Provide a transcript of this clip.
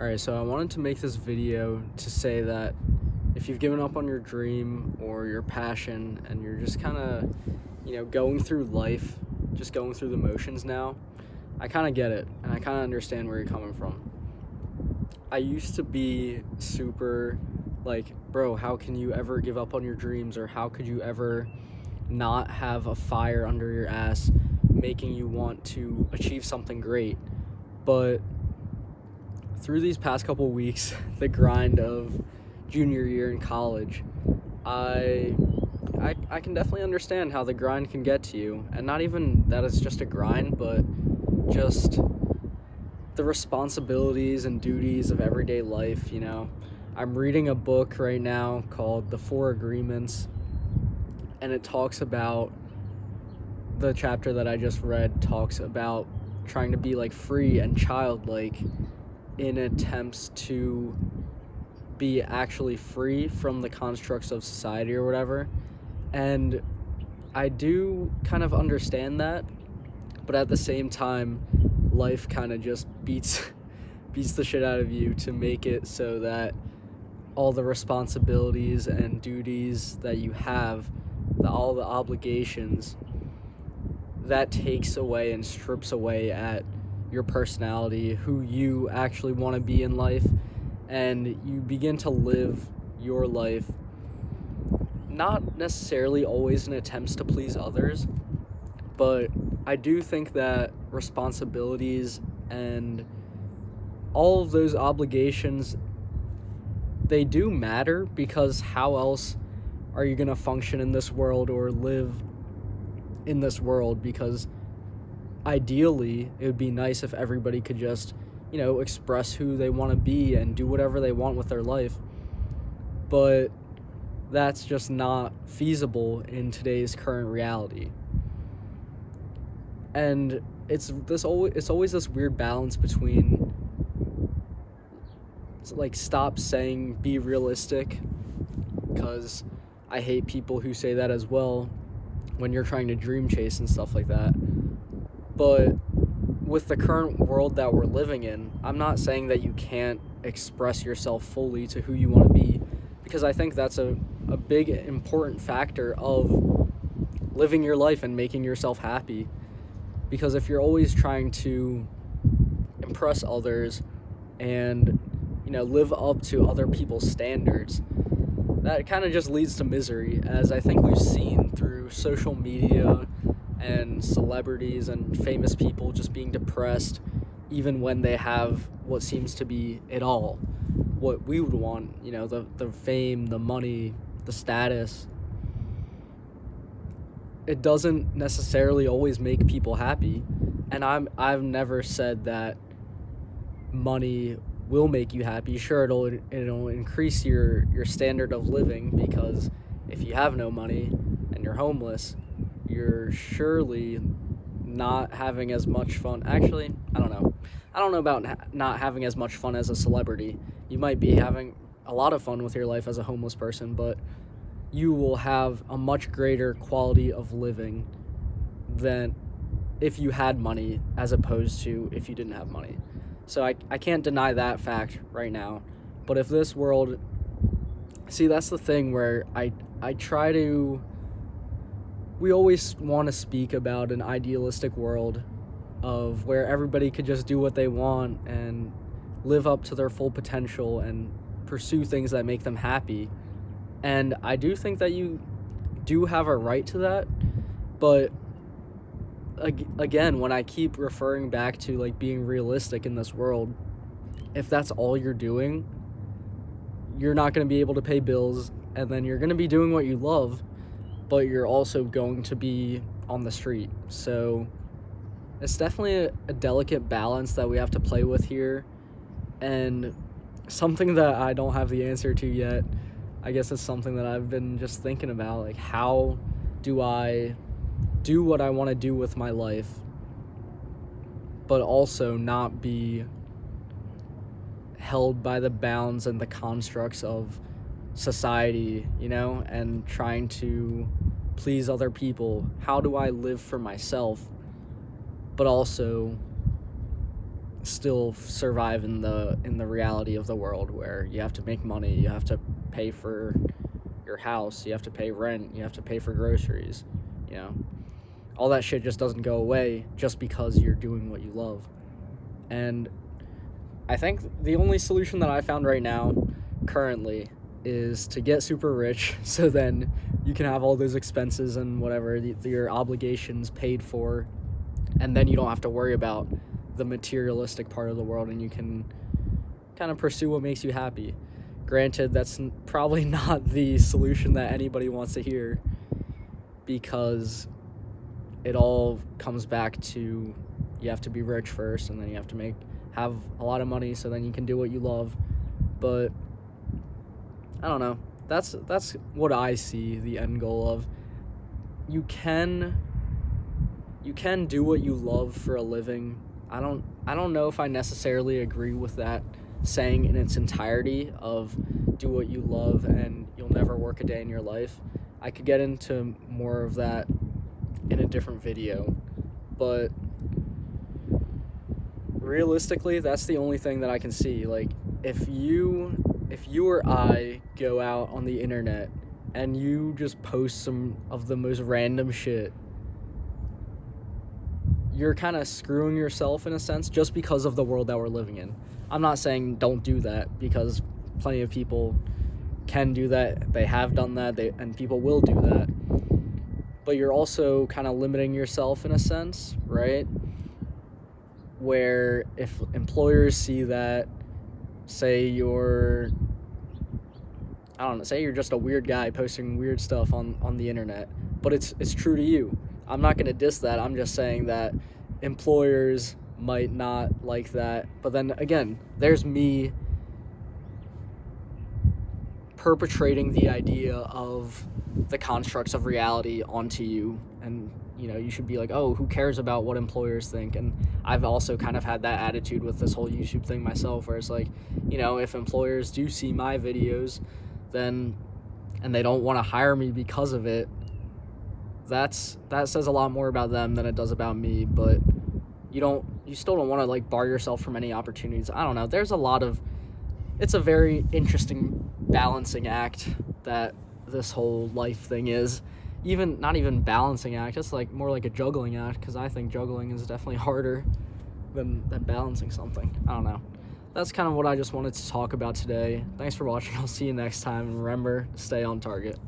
Alright, so I wanted to make this video to say that if you've given up on your dream or your passion and you're just kind of, going through life, just going through the motions now, I kind of get it and I kind of understand where you're coming from. I used to be super like, bro, how can you ever give up on your dreams, or how could you ever not have a fire under your ass making you want to achieve something great? But through these past couple weeks, the grind of junior year in college, I I can definitely understand how the grind can get to you, and not even that it's just a grind, but just the responsibilities and duties of. I'm reading a book right now called The Four Agreements, and it talks about the chapter that I just read talks about trying to be like free and childlike in attempts to be actually free from the constructs of society or whatever. And I do kind of understand that, but at the same time, life kind of just beats the shit out of you to make it so that all the responsibilities and duties that you have, all the obligations, that takes away and strips away at your personality, who you actually want to be in life, and you begin to live your life not necessarily always in attempts to please others, but I do think that responsibilities and all of those obligations, they do matter, because how else are you going to function in this world or live in this world? Because ideally, it would be nice if everybody could just, express who they want to be and do whatever they want with their life. But that's just not feasible in today's current reality. And it's always this weird balance between, like, stop saying be realistic, because I hate people who say that as well when you're trying to dream chase and stuff like that. But with the current world that we're living in, I'm not saying that you can't express yourself fully to who you want to be, because I think that's a big important factor of living your life and making yourself happy. Because if you're always trying to impress others and, live up to other people's standards, that kind of just leads to misery, as I think we've seen through social media and celebrities and famous people just being depressed even when they have what seems to be it all, what we would want, the fame, the money, the status. It doesn't necessarily always make people happy, and I've never said that money will make you happy. Sure, it'll increase your standard of living, because if you have no money and you're homeless, you're surely not having as much fun. Actually, I don't know about not having as much fun as a celebrity. You might be having a lot of fun with your life as a homeless person, but you will have a much greater quality of living than if you had money, as opposed to if you didn't have money. So I can't deny that fact right now. But if this world... See, that's the thing where I try to... We always want to speak about an idealistic world of where everybody could just do what they want and live up to their full potential and pursue things that make them happy. And I do think that you do have a right to that, but again, when I keep referring back to, like, being realistic in this world, if that's all you're doing, you're not going to be able to pay bills, and then you're going to be doing what you love, but you're also going to be on the street. So it's definitely a delicate balance that we have to play with here, and something that I don't have the answer to yet. I guess it's something that I've been just thinking about, like, how do I do what I want to do with my life, but also not be held by the bounds and the constructs of society, and trying to please other people. How do I live for myself, but also still survive in the reality of the world where you have to make money, you have to pay for your house, you have to pay rent, you have to pay for groceries, you know. All that shit just doesn't go away just because you're doing what you love. And I think the only solution that I found right now, currently, is to get super rich so then you can have all those expenses and whatever, your obligations paid for, and then you don't have to worry about the materialistic part of the world, and you can kind of pursue what makes you happy. Granted, that's probably not the solution that anybody wants to hear, because it all comes back to you have to be rich first, and then you have to have a lot of money so then you can do what you love. But I don't know. That's what I see the end goal of. You can do what you love for a living. I don't know if I necessarily agree with that saying in its entirety of do what you love and you'll never work a day in your life. I could get into more of that in a different video, but realistically, that's the only thing that I can see. Like, if you or I go out on the internet and you just post some of the most random shit, you're kind of screwing yourself in a sense just because of the world that we're living in. I'm not saying don't do that, because plenty of people can do that. They have done that, and people will do that. But you're also kind of limiting yourself in a sense, right? Where if employers see that, say you're just a weird guy posting weird stuff on the internet, but it's true to you. I'm not going to diss that. I'm just saying that employers might not like that. But then again, there's me perpetrating the idea of the constructs of reality onto you, and you should be like, oh, who cares about what employers think? And I've also kind of had that attitude with this whole YouTube thing myself, where it's like, if employers do see my videos and they don't want to hire me because of it, that says a lot more about them than it does about me. But you still don't want to like bar yourself from any opportunities. I don't know. It's a very interesting balancing act that this whole life thing is. Not even balancing act, it's like more like a juggling act, because I think juggling is definitely harder than balancing something. I don't know. That's kind of what I just wanted to talk about today. Thanks for watching. I'll see you next time, and remember to stay on target.